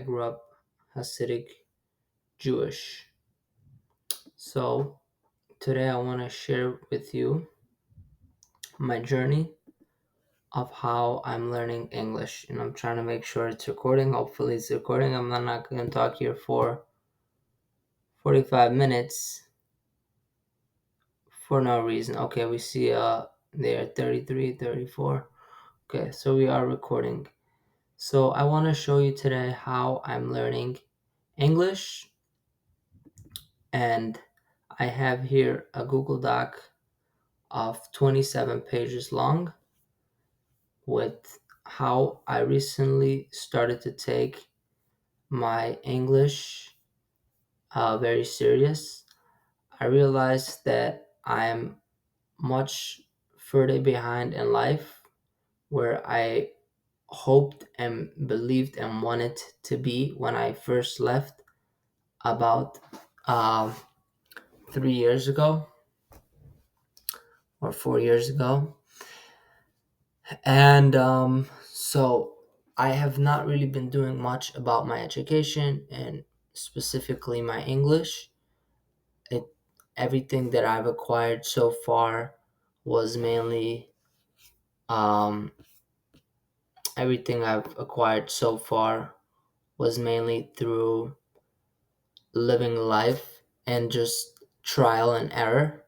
grew up Hasidic Jewish. So today I want to share with you my journey of how I'm learning English. And I'm trying to make sure it's recording. Hopefully it's recording. I'm not going to talk here for 45 minutes for no reason. Okay, we see there 33, 34. Okay, so we are recording. So I want to show you today how I'm learning English, and I have here a Google Doc of 27 pages long with how I recently started to take my English very serious. I realized that I'm much further behind in life where I hoped and believed and wanted to be when I first left about um, 3 years ago or 4 years ago. And so I have not really been doing much about my education and specifically my English. It Everything that I've acquired so far was mainly um, everything I've acquired so far was mainly through living life and just trial and error.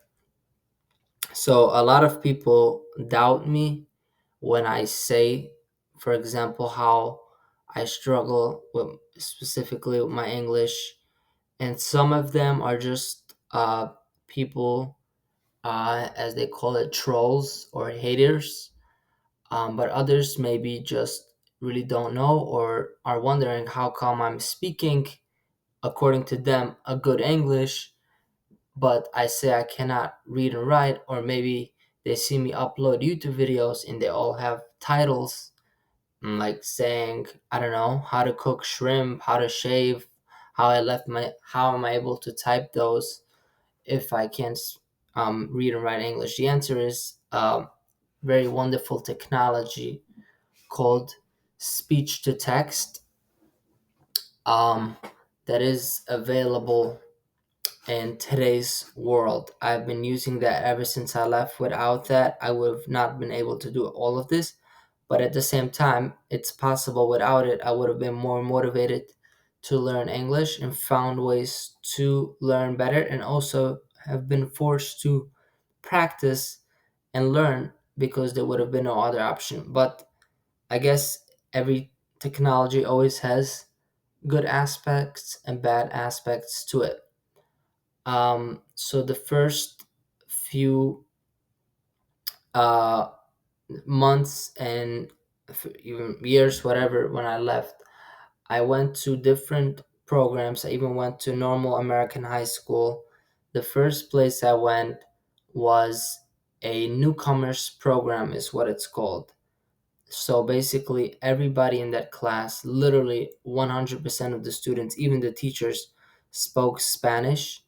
So a lot of people doubt me when I say, for example, how I struggle with specifically with my English, and some of them are just people, as they call it, trolls or haters. But others maybe just really don't know or are wondering how come I'm speaking, according to them, a good English, but I say I cannot read and write, or maybe they see me upload YouTube videos and they all have titles like saying, I don't know, how to cook shrimp, how to shave, how am I able to type those if I can't read and write English? The answer is very wonderful technology called speech to text um, that is available in today's world. I've been using that ever since I left. Without that, I would have not been able to do all of this. But at the same time, it's possible without it, I would have been more motivated to learn English and found ways to learn better, and also have been forced to practice and learn because there would have been no other option. But I guess every technology always has good aspects and bad aspects to it. So the first few uh, months and even years, whatever, when I left, I went to different programs. I even went to normal American high school. The first place I went was a newcomers program, is what it's called. So basically, everybody in that class, literally 100% of the students, even the teachers, spoke Spanish,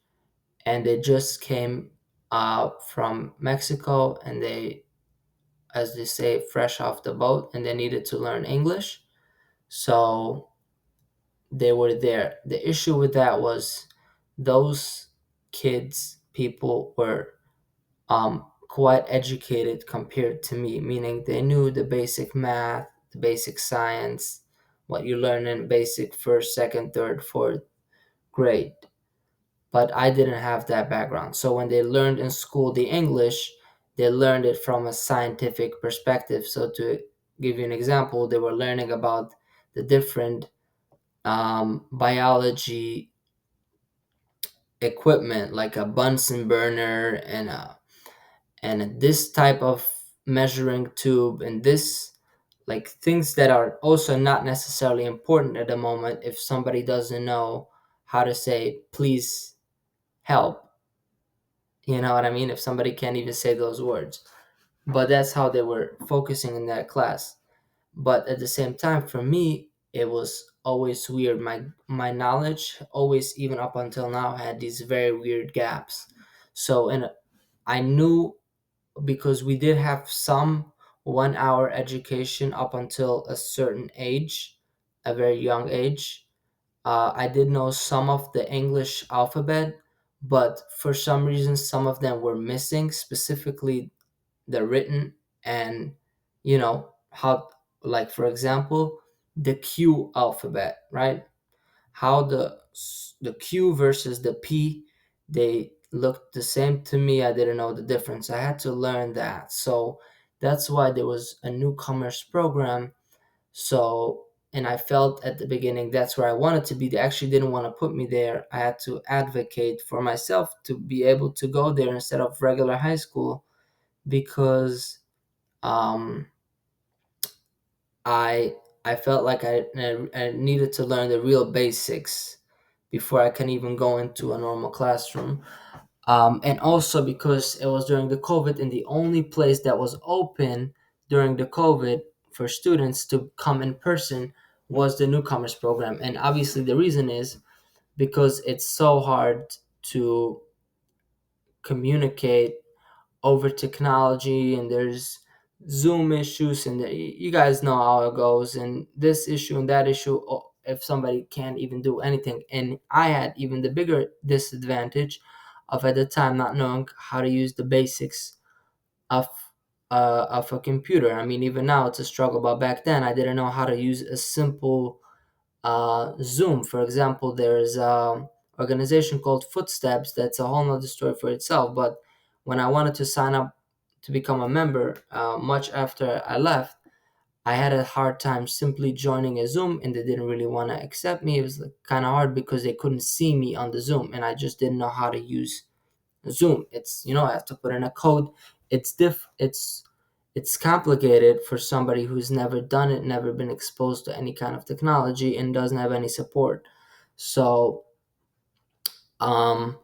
and they just came from Mexico, and they, as they say, fresh off the boat, and they needed to learn English. So they were there. The issue with that was those kids, people were quite educated compared to me, meaning they knew the basic math, the basic science, what you learn in basic first, second, third, fourth grade. But I didn't have that background. So when they learned in school the English, they learned it from a scientific perspective. So to give you an example, they were learning about the different biology equipment, like a Bunsen burner and this type of measuring tube, and this, like, things that are also not necessarily important at the moment if somebody doesn't know how to say please help. You know what I mean? If somebody can't even say those words. But that's how they were focusing in that class. But at the same time, for me, it was always weird. My knowledge always, even up until now, had these very weird gaps. So, and I knew, because we did have some 1 hour education up until a certain age, a very young age. I did know some of the English alphabet, but for some reason, some of them were missing, specifically the written and, how, like, for example, the Q alphabet, right? How the Q versus the P, they looked the same to me. I didn't know the difference. I had to learn that. So that's why there was a newcomers program. So, and I felt at the beginning that's where I wanted to be. They actually didn't want to put me there. I had to advocate for myself to be able to go there instead of regular high school, because um, I I felt like I needed to learn the real basics before I can even go into a normal classroom. And also because it was during the COVID, and the only place that was open during the COVID for students to come in person was the newcomers program. And obviously, the reason is because it's so hard to communicate over technology, and there's Zoom issues, and you guys know how it goes, and this issue and that issue. If somebody can't even do anything, and I had even the bigger disadvantage of at the time not knowing how to use the basics of of a computer. I mean, even now it's a struggle, but back then I didn't know how to use a simple Zoom. For example, there's an organization called Footsteps. That's a whole nother story for itself. But when I wanted to sign up to become a member, much after I left, I had a hard time simply joining a Zoom, and they didn't really want to accept me. It was like, kind of hard because they couldn't see me on the Zoom, and I just didn't know how to use Zoom. It's, I have to put in a code. It's complicated for somebody who's never done it, never been exposed to any kind of technology, and doesn't have any support. So um,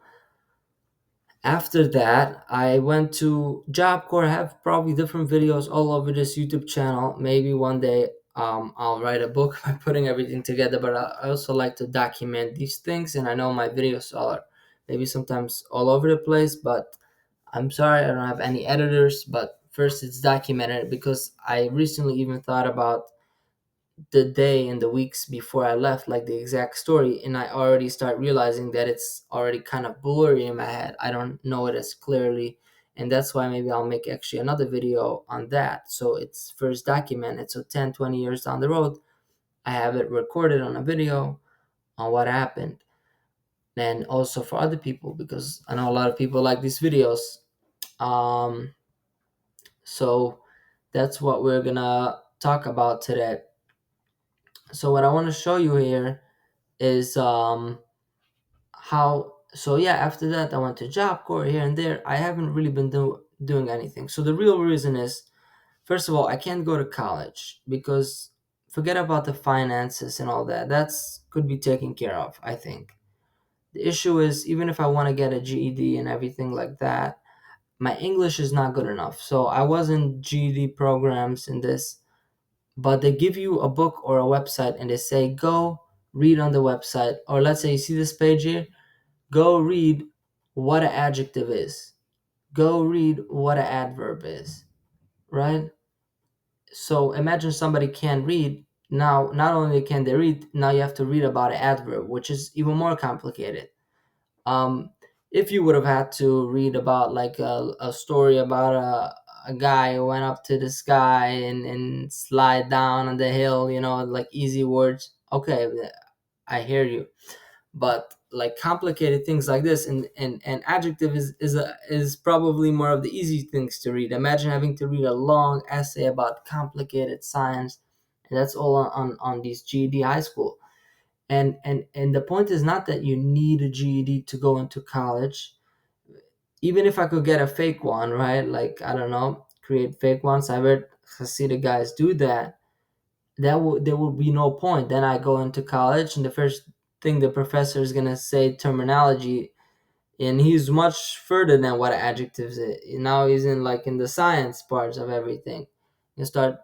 after that, I went to Job Corps. I have probably different videos all over this YouTube channel. Maybe one day I'll write a book by putting everything together, but I also like to document these things. And I know my videos are maybe sometimes all over the place, but I'm sorry I don't have any editors. But first, it's documented because I recently even thought about the day and the weeks before I left, like the exact story, and I already start realizing that it's already kind of blurry in my head. I don't know it as clearly, and that's why maybe I'll make actually another video on that. So it's first documented. So 10, 20 years down the road, I have it recorded on a video on what happened. And also for other people, because I know a lot of people like these videos. Um, so that's what we're gonna talk about today. So what I want to show you here is how, so yeah, after that I went to Job Corps here and there. I haven't really been doing anything. So the real reason is, first of all, I can't go to college because, forget about the finances and all that, that's could be taken care of, I think. The issue is, even if I want to get a GED and everything like that, my English is not good enough. So I was in GED programs in this, but they give you a book or a website and they say, go read on the website, or let's say you see this page here, go read what an adjective is, go read what an adverb is, right? So imagine somebody can read. Now not only can they read, now you have to read about an adverb, which is even more complicated. um if you would have had to read about like a story about a guy who went up to the sky and slide down on the hill, like easy words, okay, I hear you. But like complicated things like this, and adjective is probably more of the easy things to read. Imagine having to read a long essay about complicated science, and that's all on these GED high school. And the point is not that you need a GED to go into college. Even if I could get a fake one, right? Like, I don't know, create fake ones. I heard Hasidic guys do that. There will be no point. Then I go into college, and the first thing the professor is gonna say terminology, and he's much further than what adjectives is. Now he's in like in the science parts of everything. You start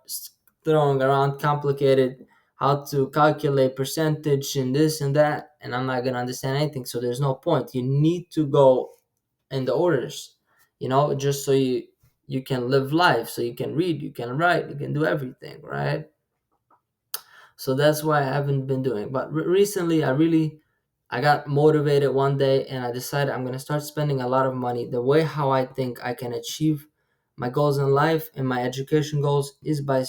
throwing around complicated how to calculate percentage and this and that, and I'm not gonna understand anything. So there's no point. You need to go in the orders, just so you can live life, so you can read, you can write, you can do everything, right? So that's why I haven't been doing. But recently, I got motivated one day, and I decided I'm gonna start spending a lot of money. The way how I think I can achieve my goals in life and my education goals is by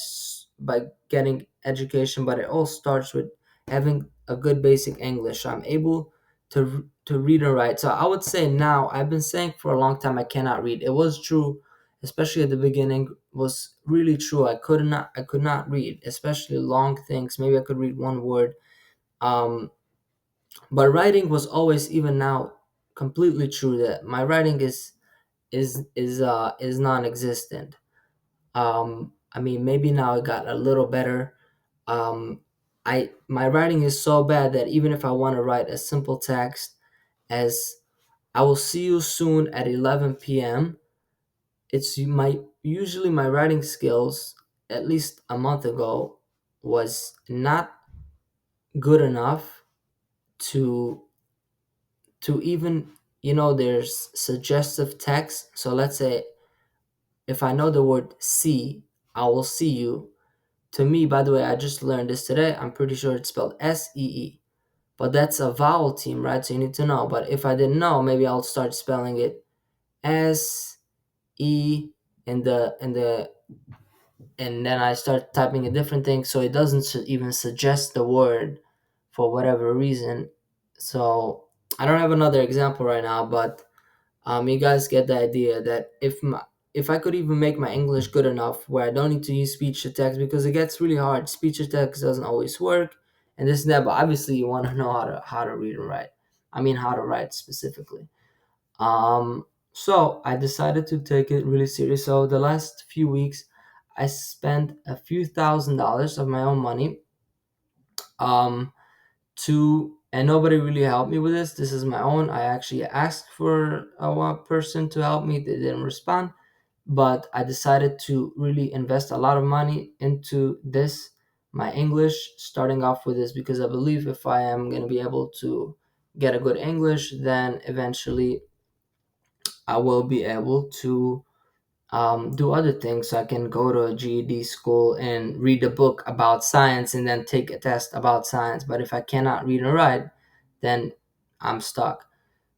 getting education. But it all starts with having a good basic English. So I'm able to read and write. So I would say now, I've been saying for a long time I cannot read. It was true, especially at the beginning, was really true. I could not read, especially long things. Maybe I could read one word. Um, but writing was always, even now, completely true, that my writing is non-existent. I mean, maybe now it got a little better. I My writing is so bad that even if I want to write a simple text as "I will see you soon at 11 p.m." It's my usually my writing skills, at least a month ago, was not good enough to even, there's suggestive text. So let's say if I know the word see, I will see you. To me, by the way, I just learned this today. I'm pretty sure it's spelled SEE. But that's a vowel team, right? So you need to know. But if I didn't know, maybe I'll start spelling it SE in the and then I start typing a different thing, so it doesn't even suggest the word for whatever reason. So I don't have another example right now, but you guys get the idea that if I could even make my English good enough where I don't need to use speech to text, because it gets really hard. Speech to text doesn't always work, and this and that. But obviously, you want to know how to read and write. I mean, how to write specifically. So I decided to take it really serious. So the last few weeks, I spent a few $1,000s of my own money. Um, and nobody really helped me with this. This is my own. I actually asked for a one person to help me. They didn't respond, but I decided to really invest a lot of money into this, my English, starting off with this, because I believe if I am going to be able to get a good English, then eventually I will be able to do other things. So I can go to a GED school and read a book about science and then take a test about science. But if I cannot read and write, then I'm stuck.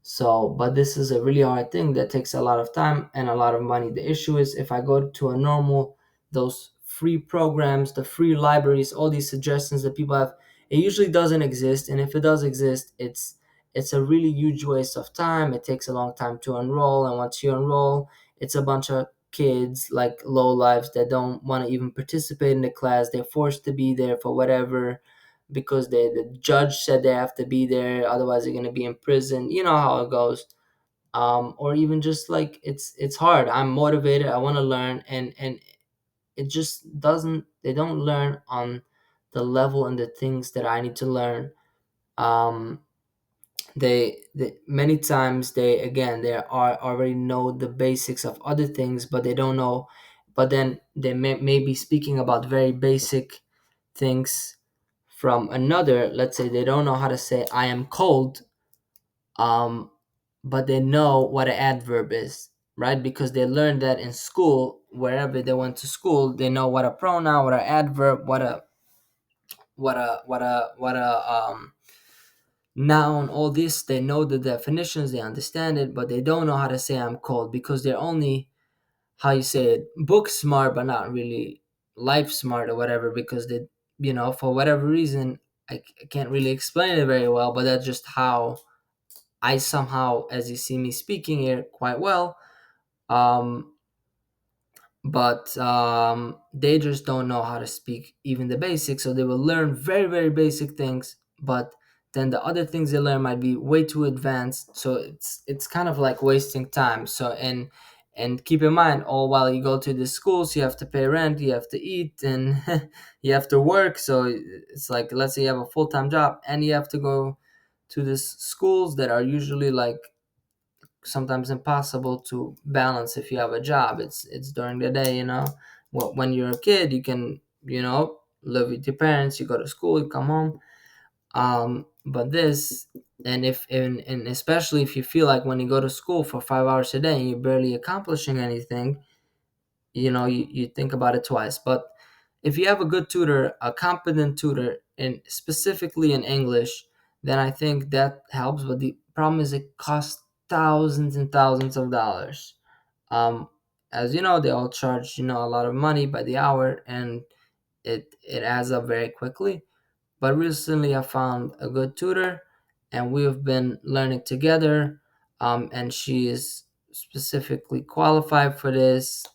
So, but this is a really hard thing that takes a lot of time and a lot of money. The issue is if I go to a normal, those free programs, the free libraries, all these suggestions that people have, it usually doesn't exist. And if it does exist, it's a really huge waste of time. It takes a long time to enroll, and once you enroll, it's a bunch of kids like low lives that don't want to even participate in the class. They're forced to be there for whatever because the judge said they have to be there, otherwise they're going to be in prison. You know how it goes. Or even just like it's hard. I'm motivated, I want to learn, and it just doesn't they don't learn on the level and the things that I need to learn. um they many times they again they are already know the basics of other things, but they don't know. But then they may be speaking about very basic things from another. Let's say they don't know how to say I am cold, um but they know what an adverb is, right? Because they learned that in school. Wherever they went to school, they know what a pronoun, what an adverb, what a noun, all this. They know the definitions, they understand it, but they don't know how to say I'm cold, because they're only, how you say it, book smart, but not really life smart or whatever. Because they, for whatever reason, I can't really explain it very well, but that's just how I somehow, as you see me speaking here quite well, um, but they just don't know how to speak even the basics. So they will learn very, very basic things, but then the other things they learn might be way too advanced. So it's kind of like wasting time. So and keep in mind, all while you go to the schools, you have to pay rent, you have to eat, and you have to work. So it's like, let's say you have a full-time job and you have to go to these schools that are usually like sometimes impossible to balance if you have a job. It's during the day, when you're a kid, you can, live with your parents, you go to school, you come home. But this, and if and especially if you feel like when you go to school for 5 hours a day and you're barely accomplishing anything, you think about it twice. But if you have a good tutor, a competent tutor, and specifically in English, then I think that helps. But the problem is it costs thousands and thousands of dollars. Um, as you know, they all charge a lot of money by the hour, and it adds up very quickly. But recently, I found a good tutor, and we have been learning together. And she is specifically qualified for this,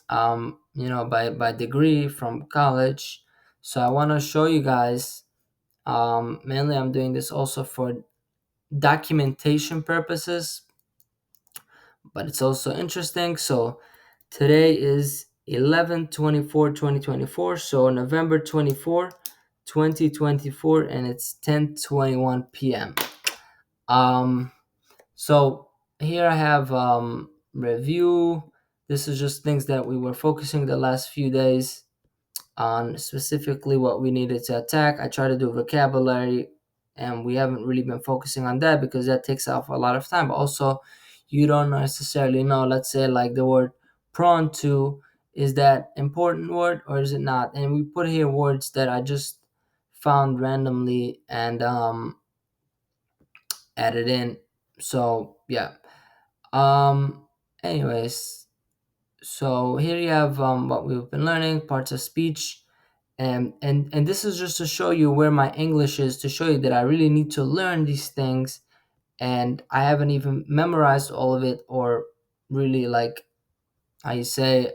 by degree from college. So I want to show you guys. Mainly, I'm doing this also for documentation purposes, but it's also interesting. So today is 11/24/2024. So November 24, 2024, and it's 10:21 p.m. Um, so here I have review. This is just things that we were focusing the last few days on, specifically what we needed to attack. I try to do vocabulary, and we haven't really been focusing on that because that takes off a lot of time. But also, you don't necessarily know, let's say, like the word prone to, is that important word or is it not? And we put here words that I just found randomly and added in. So, yeah. Um, anyways, so here you have what we've been learning, parts of speech. And this is just to show you where my English is, to show you that I really need to learn these things, and I haven't even memorized all of it, or really, like, how you say,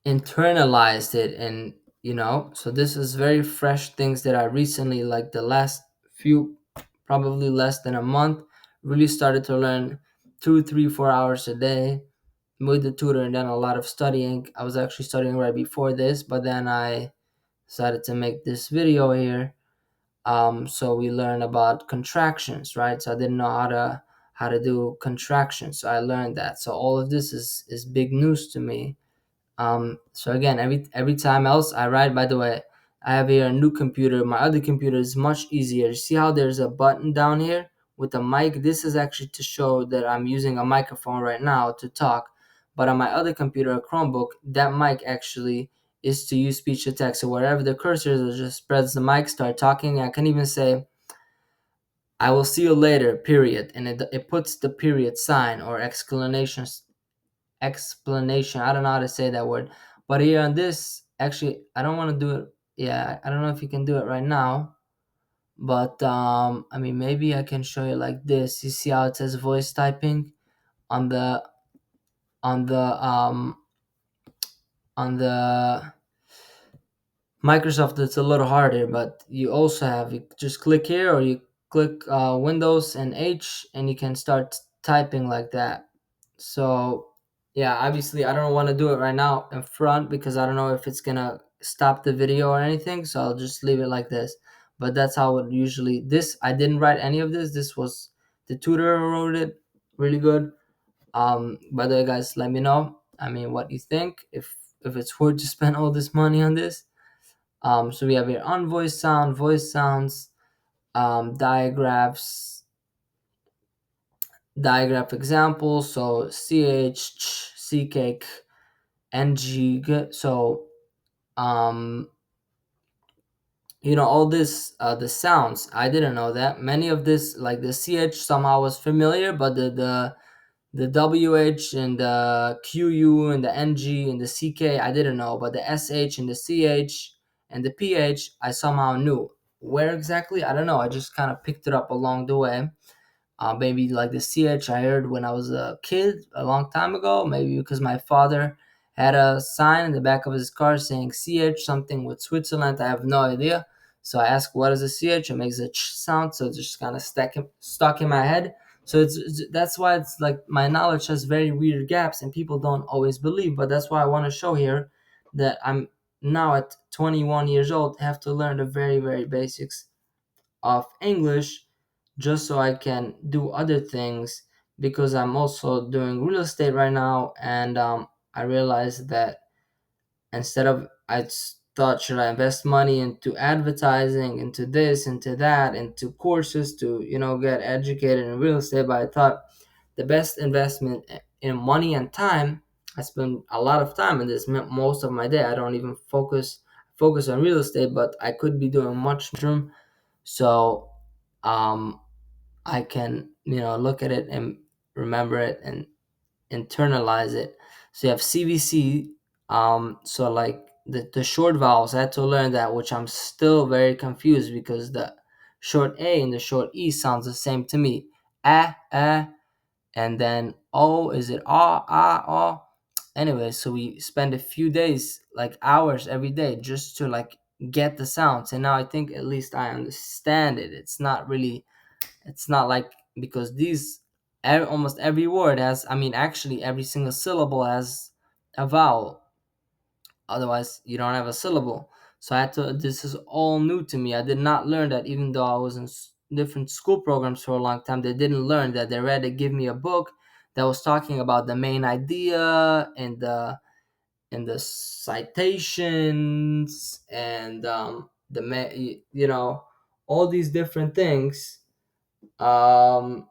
internalized it. And so this is very fresh things that I recently, like the last few, probably less than a month, really started to learn 2 3 4 hours a day with the tutor, and then a lot of studying. I was actually studying right before this, but then I decided to make this video here. So we learn about contractions, right? So I didn't know how to do contractions, so I learned that. So all of this is big news to me. So again, every time else I write. By the way, I have here a new computer. My other computer is much easier. See how there's a button down here with a mic? This is actually to show that I'm using a microphone right now to talk. But on my other computer, a Chromebook, that mic actually is to use speech to text. So wherever the cursor is, it just spreads the mic, start talking. I can even say, "I will see you later," period, and it puts the period sign or explanation. I don't know how to say that word. But here on this, actually, I don't want to do it. Yeah, I don't know if you can do it right now. But I mean, maybe I can show you like this. You see how it says voice typing on the on the um on the Microsoft. It's a little harder, but you also have, you just click here, or you click Windows and H, and you can start typing like that. So yeah, obviously I don't want to do it right now in front because I don't know if it's gonna stop the video or anything. So I'll just leave it like this. But that's how it usually. This, I didn't write any of this. This was the tutor who wrote it. Really good. By the way, guys, let me know. I mean, what you think, if it's worth to spend all this money on this. So we have here unvoiced sound, voice sounds, digraph examples. So ch, ch, ck, ng. So all this, the sounds. I didn't know that many of this, like the ch, somehow was familiar, but the WH and the QU and the NG and the CK, I didn't know, but the SH and the CH and the PH, I somehow knew. Where exactly? I don't know. I just kind of picked it up along the way. Maybe like the CH I heard when I was a kid a long time ago. Maybe because my father had a sign in the back of his car saying CH, something with Switzerland. I have no idea. So I asked, what is a CH? It makes a ch sound. So it's just kind of stuck in my head. So that's why it's like my knowledge has very weird gaps and people don't always believe. But that's why I want to show here that I'm now at 21 years old, have to learn the very, very basics of English just so I can do other things, because I'm also doing real estate right now. And I realized that instead of, thought, should I invest money into advertising, into this, into that, into courses to, get educated in real estate? But I thought the best investment in money and time I spend a lot of time in this most of my day. I don't even focus on real estate, but I could be doing much room. So um, I can, look at it and remember it and internalize it. So you have CVC. So like the short vowels, I had to learn that, which I'm still very confused because the short A and the short E sounds the same to me. And then O, is it ah, ah, oh? Anyway, so we spend a few days, like hours every day, just to like get the sounds. And now I think at least I understand it. It's not like, because these, almost every word has, I mean, actually every single syllable has a vowel. Otherwise, you don't have a syllable. So I had to, this is all new to me. I did not learn that, even though I was in different school programs for a long time. They didn't learn that. They read to give me a book that was talking about the main idea and the citations and all these different things. Um,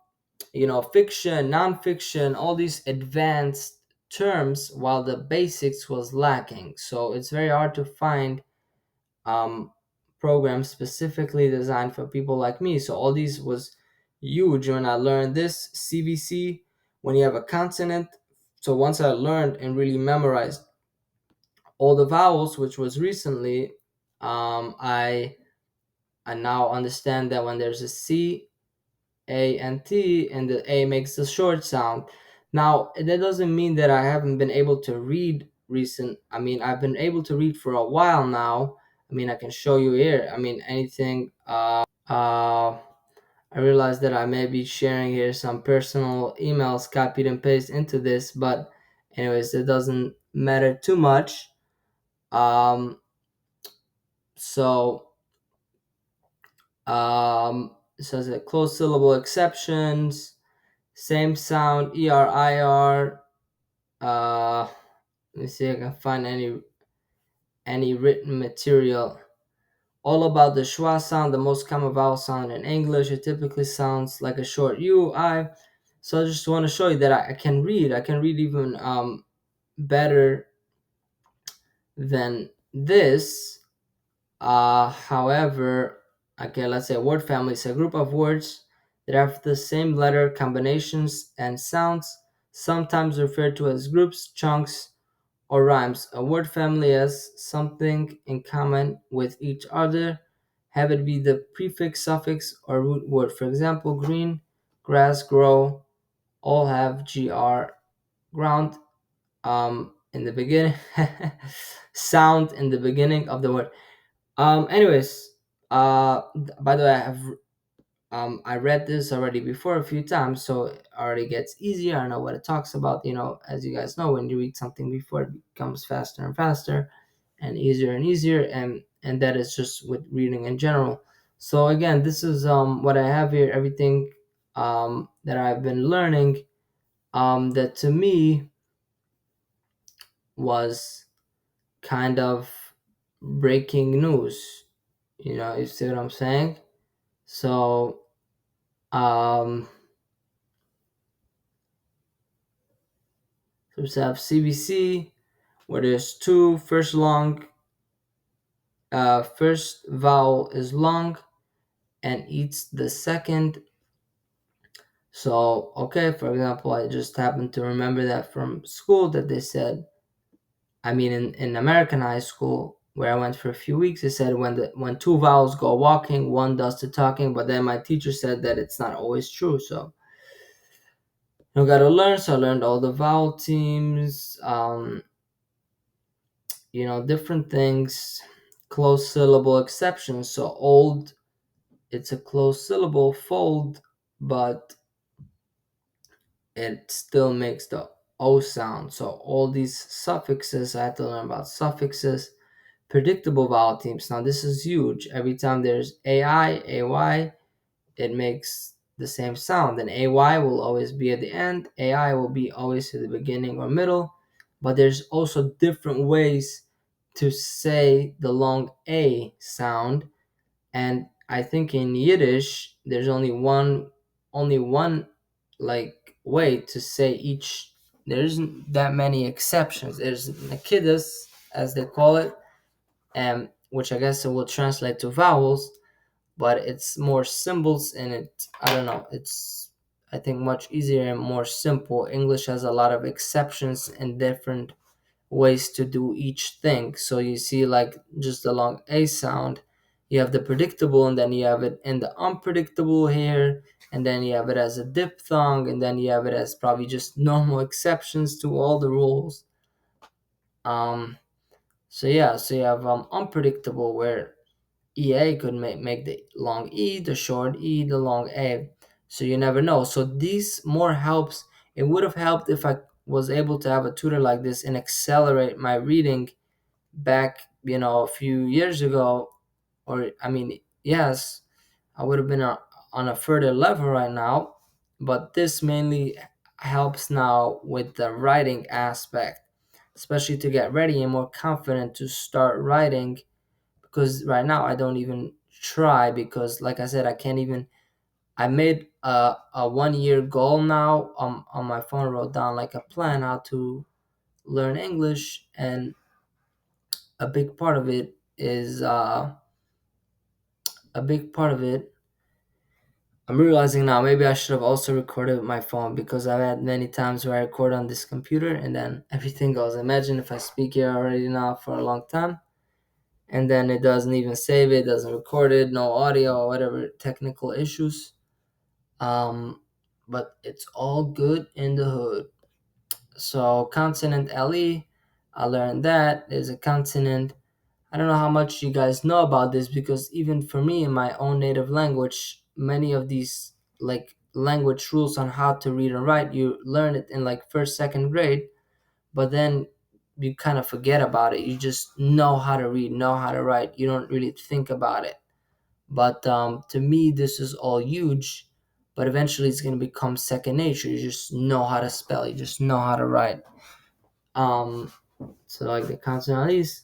fiction, nonfiction, all these advanced terms, while the basics was lacking. So it's very hard to find um, programs specifically designed for people like me. So all these was huge when I learned this CVC, when you have a consonant. So once I learned and really memorized all the vowels, which was recently, I now understand that when there's a C, A, and T, and the A makes a short sound. Now, that doesn't mean that I haven't been able to read recent. I mean, I've been able to read for a while now. I mean, I can show you here. I mean, anything. I realize that I may be sharing here some personal emails copied and pasted into this, but anyways, it doesn't matter too much. Um, so it says that closed syllable exceptions, same sound, ERIR. Let me see if I can find any written material. All about the schwa sound, the most common vowel sound in English. It typically sounds like a short U, I. So I just want to show you that I can read. I can read even better than this. However, okay, let's say a word family is a group of words that have the same letter combinations and sounds, sometimes referred to as groups, chunks, or rhymes. A word family has something in common with each other, have it be the prefix, suffix, or root word. For example, green, grass, grow, all have gr, ground, in the beginning, sound in the beginning of the word. Anyways, by the way, I read this already before a few times, so it already gets easier. I know what it talks about. As you guys know, when you read something before, it becomes faster and faster, and easier, and that is just with reading in general. So again, this is what I have here. Everything that I've been learning, that to me was kind of breaking news. You see what I'm saying? So um, so we have CBC, where there's two first vowel is long and eats the second. So okay, for example, I just happened to remember that from school, that they said, I mean, in American high school where I went for a few weeks, they said when two vowels go walking, one does the talking. But then my teacher said that it's not always true. So you gotta learn. So I learned all the vowel teams, different things, closed syllable exceptions. So old, it's a closed syllable, fold, but it still makes the O sound. So all these suffixes, I had to learn about suffixes. Predictable vowel teams. Now this is huge. Every time there's AI, AY, it makes the same sound. And AY will always be at the end. AI will be always at the beginning or middle. But there's also different ways to say the long A sound. And I think in Yiddish there's only one like way to say each there isn't that many exceptions. There's nakidas, as they call it, which I guess it will translate to vowels, but it's more symbols and it, I don't know, it's, I think, much easier and more simple. English has a lot of exceptions and different ways to do each thing. So you see, like, just the long A sound, you have the predictable, and then you have it in the unpredictable here, and then you have it as a diphthong, and then you have it as probably just normal exceptions to all the rules. Um, so yeah, so you have unpredictable, where EA could make the long E, the short E, the long A. So you never know. So these more helps. It would have helped if I was able to have a tutor like this and accelerate my reading back, a few years ago. Or, I mean, yes, I would have been on a further level right now. But this mainly helps now with the writing aspect, especially to get ready and more confident to start writing, because right now I don't even try, because like I said, I can't even. I made a 1 year goal now on my phone, wrote down like a plan how to learn English, and a big part of it is a big part of it. I'm realizing now maybe I should have also recorded with my phone, because I've had many times where I record on this computer and then everything goes. Imagine if I speak here already now for a long time and then it doesn't even save it, doesn't record it, no audio or whatever, technical issues. But it's all good in the hood. So consonant LE, I learned that is a consonant. I don't know how much you guys know about this, because even for me in my own native language, many of these like language rules on how to read and write, you learn it in like first, second grade, but then you kind of forget about it. You just know how to read, know how to write. You don't really think about it. But to me, this is all huge. But eventually, it's going to become second nature. You just know how to spell. You just know how to write. Um, so like the consonants,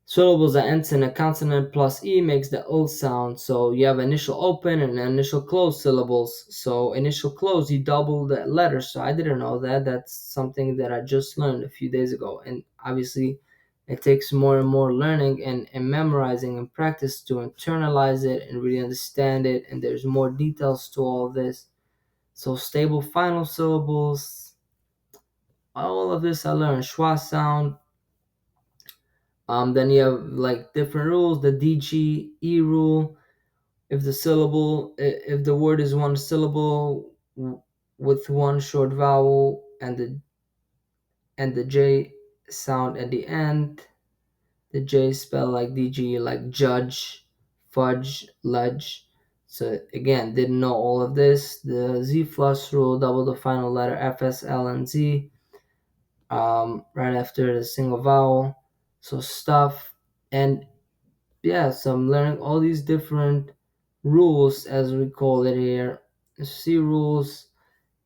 syllables that ends in a consonant plus E makes the O sound. So you have initial open and initial close syllables. So initial close, you double the letters. So I didn't know that. That's something that I just learned a few days ago. And obviously, it takes more and more learning and memorizing and practice to internalize it and really understand it. And there's more details to all of this. So stable final syllables, all of this I learned. Schwa sound, then you have like different rules, the DG, E rule. If the word is one syllable with one short vowel and the J sound at the end, the J spell like DG, like judge, fudge, ludge. So again, didn't know all of this. The Z plus rule, double the final letter F, S, L, and Z, right after the single vowel. So stuff. And yeah, so I'm learning all these different rules, as we call it here, C rules,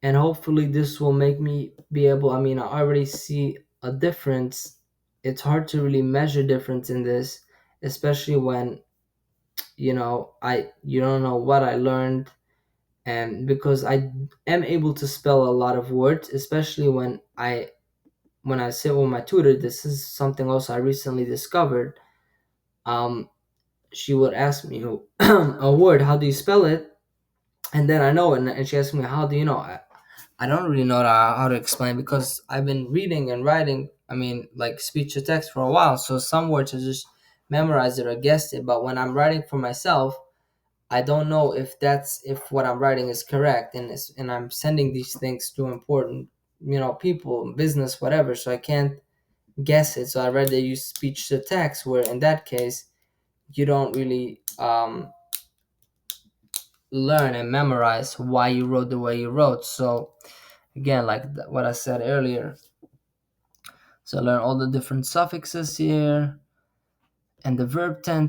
and hopefully this will make me be able. I mean, I already see a difference. It's hard to really measure difference in this, especially when you don't know what I learned, and because I am able to spell a lot of words, especially when I sit with my tutor. This is something also I recently discovered. Um, she would ask me a word, how do you spell it? And then I know it, and she asked me, how do you know? I don't really know how to explain, because I've been reading and writing, I mean, like speech to text for a while. So some words I just memorized it or guessed it. But when I'm writing for myself, I don't know if what I'm writing is correct, and I'm sending these things to important, people, business, whatever. So I can't guess it. So I rather use speech to text, where in that case you don't really learn and memorize why you wrote the way you wrote. So again, like what I said earlier, so learn all the different suffixes here and the verb tense.